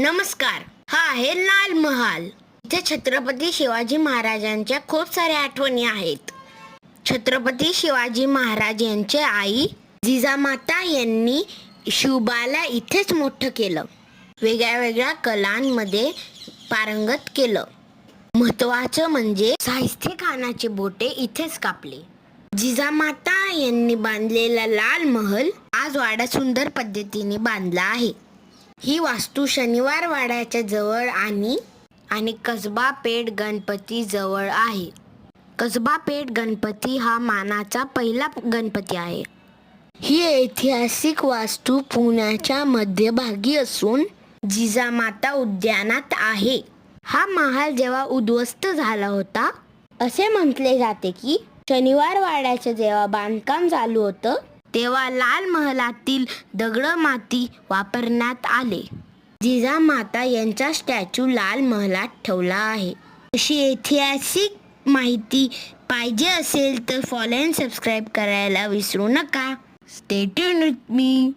नमस्कार. हा आहे लाल महाल. इथे छत्रपती शिवाजी महाराजांच्या खूप साऱ्या आठवणी आहेत. छत्रपती शिवाजी महाराज यांचे आई जिजामाता यांनी शिवबाला इथेच मोठं केलं. वेगळ्या वेगळ्या कलांमध्ये पारंगत केलं. महत्वाचं म्हणजे शाहिस्ते खानाचे बोटे इथेच कापले. जिजामाता यांनी बांधलेला लाल महल आज वाडा सुंदर पद्धतीने बांधला आहे. ही वास्तू शनिवार वाड्याच्या जवळ आणि कसबा पेठ गणपती जवळ आहे. कसबा पेठ गणपती हा मानाचा पहिला गणपती आहे. ही ऐतिहासिक वास्तू पुण्याच्या मध्यभागी असून जिजामाता उद्यानात आहे. हा महाल जेव्हा उद्ध्वस्त झाला होता असे म्हटले जाते की शनिवार वाड्याचे जेव्हा बांधकाम चालू होतं तेव्हा लाल महालातील दगड माती वापरण्यात आले. जिजामाता यांचा स्टॅच्यू लाल महालात ठेवला आहे. अशी ऐतिहासिक माहिती पाहिजे असेल तर फॉलो अँड सबस्क्राईब करायला विसरू नका. Stay tuned with me.